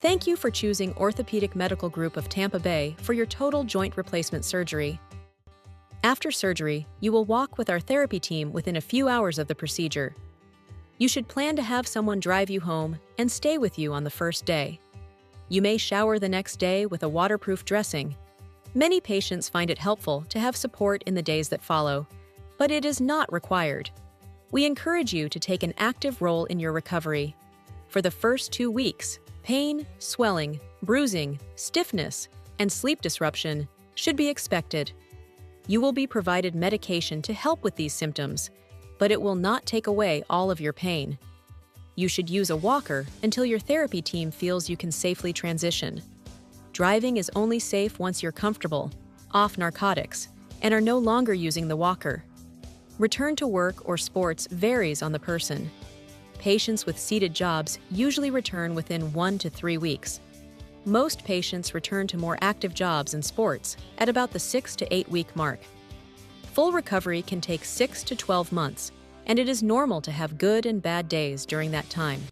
Thank you for choosing Orthopedic Medical Group of Tampa Bay for your total joint replacement surgery. After surgery, you will walk with our therapy team within a few hours of the procedure. You should plan to have someone drive you home and stay with you on the first day. You may shower the next day with a waterproof dressing. Many patients find it helpful to have support in the days that follow, but it is not required. We encourage you to take an active role in your recovery. For the first 2 weeks, pain, swelling, bruising, stiffness, and sleep disruption should be expected. You will be provided medication to help with these symptoms, but it will not take away all of your pain. You should use a walker until your therapy team feels you can safely transition. Driving is only safe once you're comfortable, off narcotics, and are no longer using the walker. Return to work or sports varies on the person. Patients with seated jobs usually return within 1 to 3 weeks. Most patients return to more active jobs and sports at about the 6 to 8 week mark. Full recovery can take 6 to 12 months, and it is normal to have good and bad days during that time.